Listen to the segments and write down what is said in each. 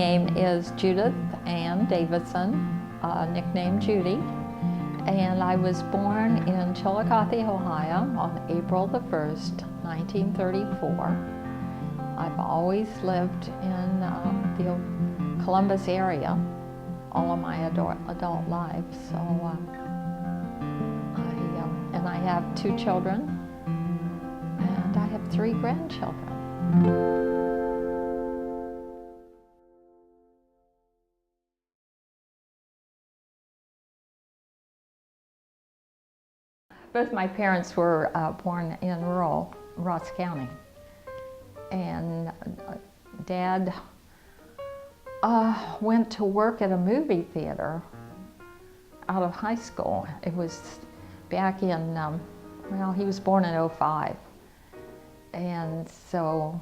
name is Judith Ann Davidson, nicknamed Judy, and I was born in Chillicothe, Ohio on April the 1st, 1934. I've always lived in the Columbus area all of my adult life, so I have 2 children, and I have 3 grandchildren. Both my parents were born in rural Ross County, and Dad went to work at a movie theater out of high school. It was back in, well, he was born in '05, and so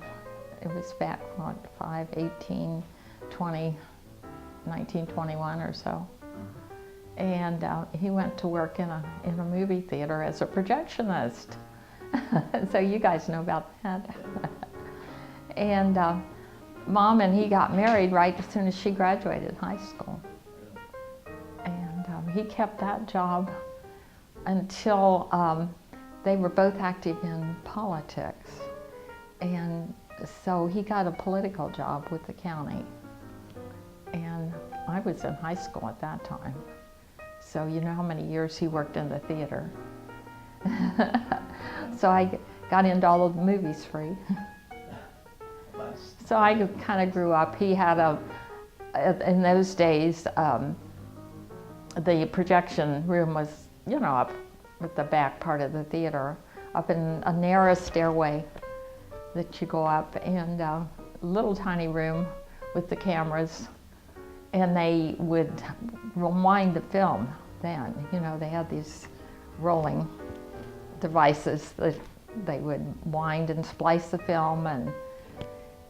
it was back, what, 18, 20, 1921 or so. And he went to work in a movie theater as a projectionist. So you guys know about that. And Mom and he got married right as soon as she graduated high school. And he kept that job until they were both active in politics. And so he got a political job with the county. And I was in high school at that time. So you know how many years he worked in the theater. So I got into all of the movies free. So I kind of grew up. He had in those days, the projection room was, you know, up at the back part of the theater, up in a narrow stairway that you go up, and a little tiny room with the cameras. And they would rewind the film then. You know, they had these rolling devices that they would wind and splice the film,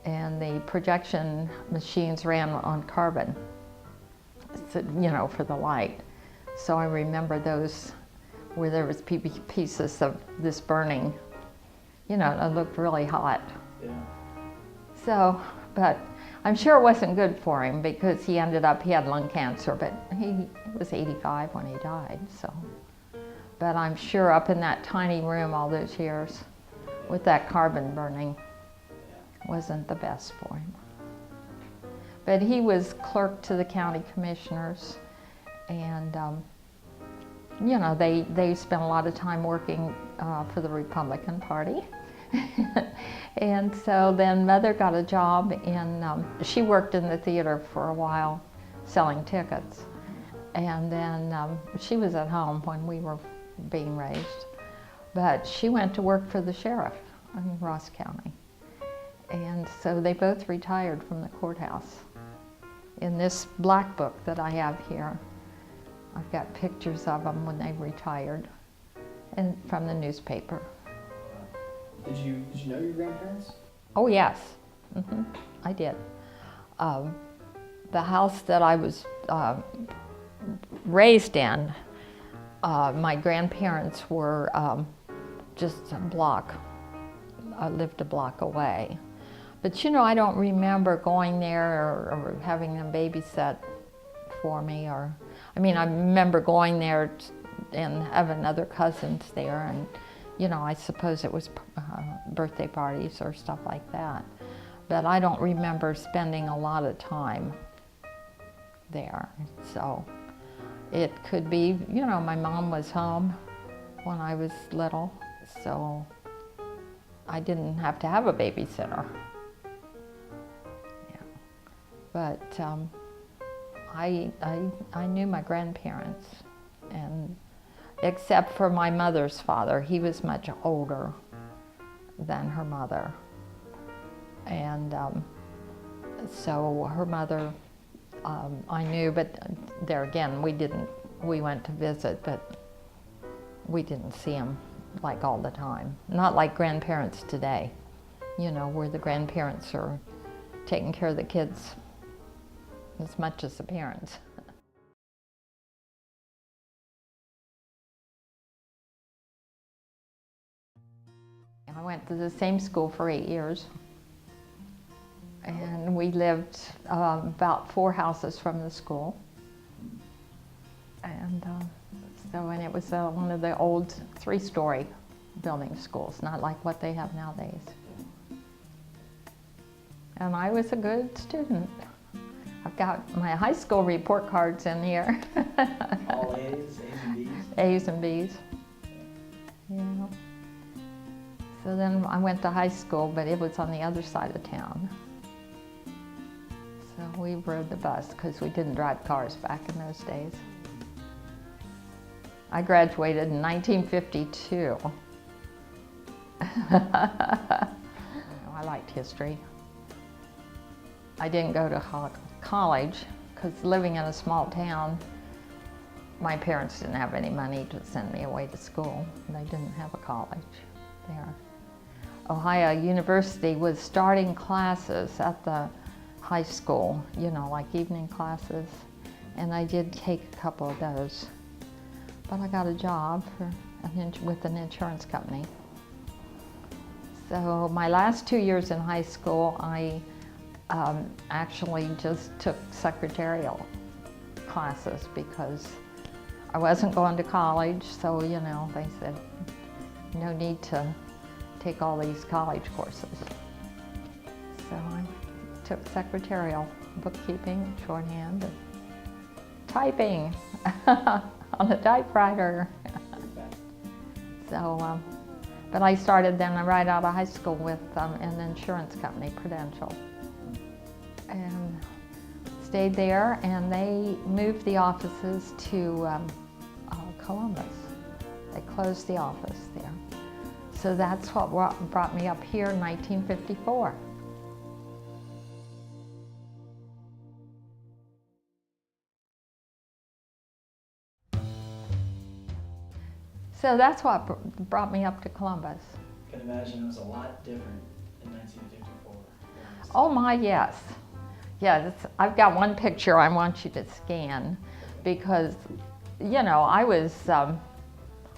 and the projection machines ran on carbon, so, you know, for the light. So I remember those where there was pieces of this burning. You know, it looked really hot. Yeah. So, but I'm sure it wasn't good for him because he had lung cancer, but he was 85 when he died, so. But I'm sure up in that tiny room all those years with that carbon burning wasn't the best for him. But he was clerk to the county commissioners, and you know, they spent a lot of time working for the Republican Party. And so then Mother got a job in, she worked in the theater for a while selling tickets. And then she was at home when we were being raised. But she went to work for the sheriff in Ross County. And so they both retired from the courthouse. In this black book that I have here, I've got pictures of them when they retired, and from the newspaper. Did you know your grandparents? Oh yes, I did. The house that I was raised in, my grandparents were just a block, lived a block away. But you know, I don't remember going there or having them babysit for me, or, I mean, I remember going there and having other cousins there, and you know, I suppose it was birthday parties or stuff like that. But I don't remember spending a lot of time there. So it could be, you know, my mom was home when I was little, so I didn't have to have a babysitter. Yeah. But I knew my grandparents, and except for my mother's father. He was much older than her mother. And so her mother, I knew, but there again, we went to visit, but we didn't see him like all the time. Not like grandparents today, you know, where the grandparents are taking care of the kids as much as the parents. I went to the same school for 8 years, And we lived about 4 houses from the school. And and it was one of the old 3-story building schools, not like what they have nowadays. And I was a good student. I've got my high school report cards in here. All A's and B's? A's and B's. Yeah. So then I went to high school, but it was on the other side of town. So we rode the bus because we didn't drive cars back in those days. I graduated in 1952. I liked history. I didn't go to college because living in a small town, my parents didn't have any money to send me away to school. They didn't have a college there. Ohio University was starting classes at the high school, you know, like evening classes, and I did take a couple of those. But I got a job with an insurance company. So my last 2 years in high school, I actually just took secretarial classes because I wasn't going to college, so you know, they said, no need to take all these college courses. So I took secretarial, bookkeeping, shorthand, and typing on a typewriter. So, but I started then right out of high school with an insurance company, Prudential, and stayed there, and they moved the offices to Columbus. They closed the office there. So that's what brought me up here in 1954. So that's what brought me up to Columbus. I can imagine it was a lot different in 1954. Oh my, yes. Yeah, I've got one picture I want you to scan because, you know, I was,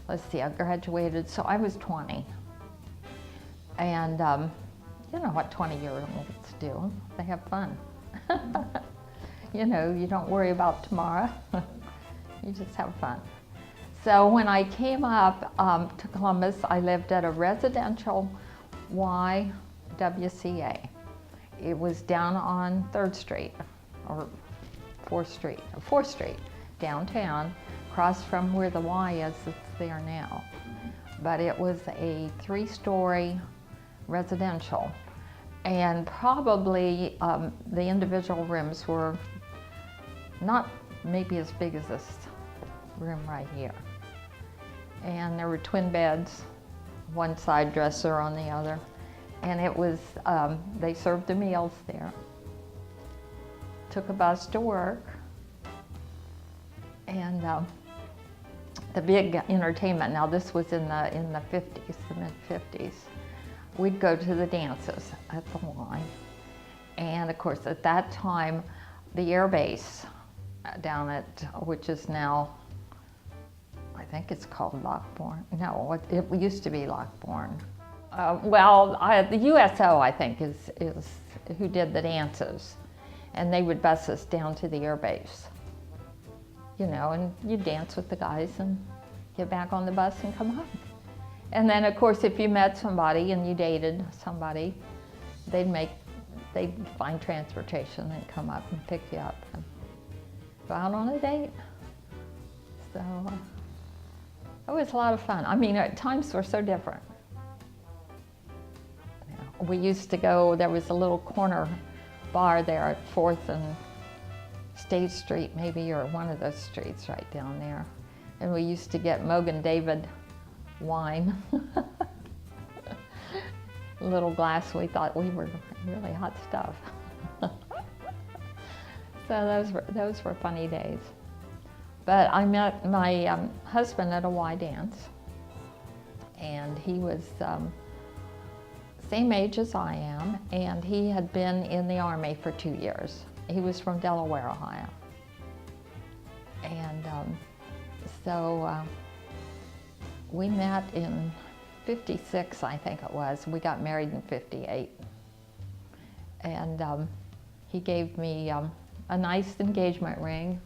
let's see, I graduated, so I was 20. And you know what 20-year-olds do, they have fun. You know, you don't worry about tomorrow, you just have fun. So when I came up to Columbus, I lived at a residential YWCA. It was down on 3rd Street, or 4th Street, downtown, across from where the Y is, it's there now. But it was a 3-story residential. And probably the individual rooms were not maybe as big as this room right here. And there were twin beds, one side dresser on the other. And it was, they served the meals there. Took a bus to work. And the big entertainment, now this was in the 50s, the mid-50s. We'd go to the dances at the Y. And of course, at that time, the air base down at, which is now, I think it's called Lockbourne. No, it used to be Lockbourne. The USO, I think, is who did the dances. And they would bus us down to the air base. You know, and you'd dance with the guys and get back on the bus and come home. And then, of course, if you met somebody and you dated somebody, they'd find transportation and come up and pick you up and go out on a date. So it was a lot of fun. I mean, times were so different. We used to go, there was a little corner bar there at 4th and State Street, maybe, or one of those streets right down there. And we used to get Mogan David wine. A little glass, we thought we were really hot stuff. So those were funny days. But I met my husband at a Y dance, and he was same age as I am, and he had been in the Army for 2 years. He was from Delaware, Ohio. And so we met in 56, I think it was. We got married in 58. And he gave me a nice engagement ring.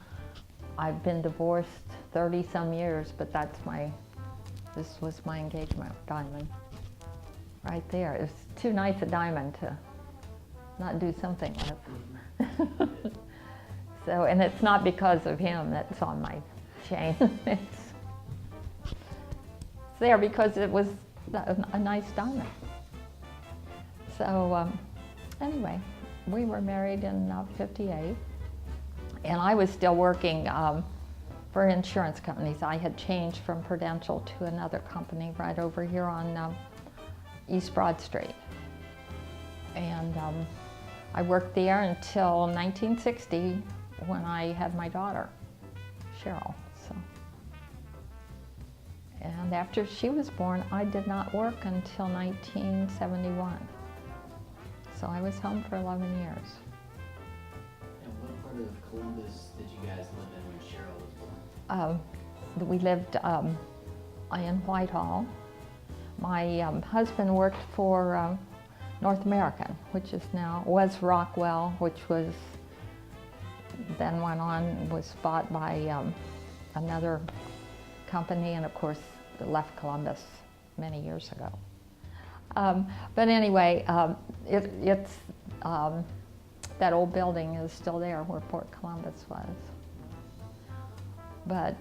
I've been divorced 30-some years, but this was my engagement diamond right there. It's too nice a diamond to not do something with. So, and it's not because of him that's on my chain. It's there because it was a nice diamond. So anyway, we were married in '58, and I was still working for insurance companies. I had changed from Prudential to another company right over here on East Broad Street. And I worked there until 1960 when I had my daughter, Cheryl. So, and after she was born, I did not work until 1971. So I was home for 11 years. And what part of Columbus did you guys live in when Cheryl was born? We lived in Whitehall. My husband worked for North American, which was Rockwell, which then was bought by another company, and of course left Columbus many years ago. But anyway, it's that old building is still there where Port Columbus was. But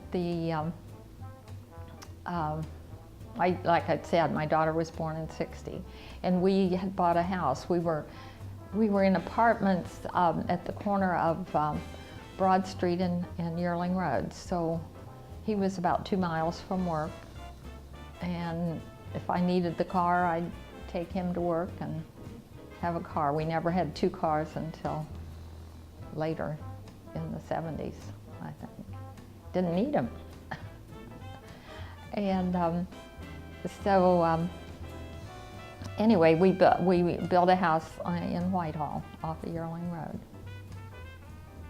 like I said, my daughter was born in '60, and we had bought a house. We were in apartments at the corner of Broad Street and Yearling Road. So he was about 2 miles from work, and if I needed the car, I'd take him to work and have a car. We never had 2 cars until later in the '70s, I think. Didn't need them. And so anyway, we built a house in Whitehall off of Yearling Road.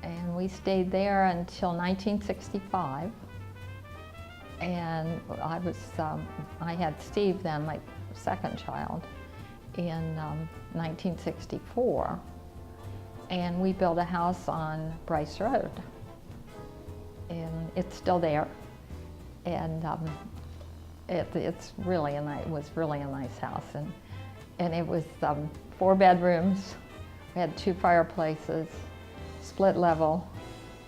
And we stayed there until 1965. And I had Steve then, my second child, in 1964. And we built a house on Bryce Road. And it's still there. And it was really a nice house. And it was 4 bedrooms. We had 2 fireplaces, split level.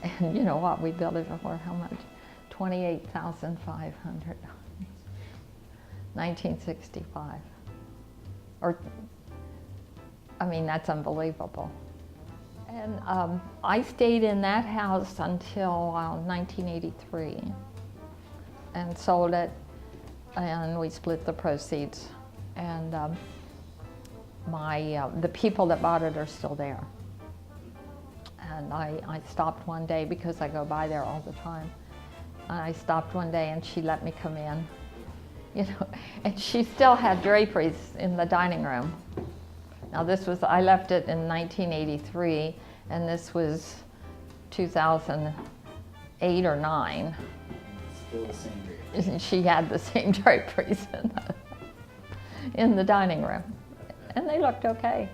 And you know what, we built it for how much? $28,500. 1965. That's unbelievable. And I stayed in that house until 1983 and sold it, and we split the proceeds. And the people that bought it are still there. And I stopped one day because I go by there all the time. I stopped one day and she let me come in, and she still had draperies in the dining room. Now I left it in 1983, and this was 2008 or 9. Still the same draperies. And she had the same draperies in the dining room, and they looked okay.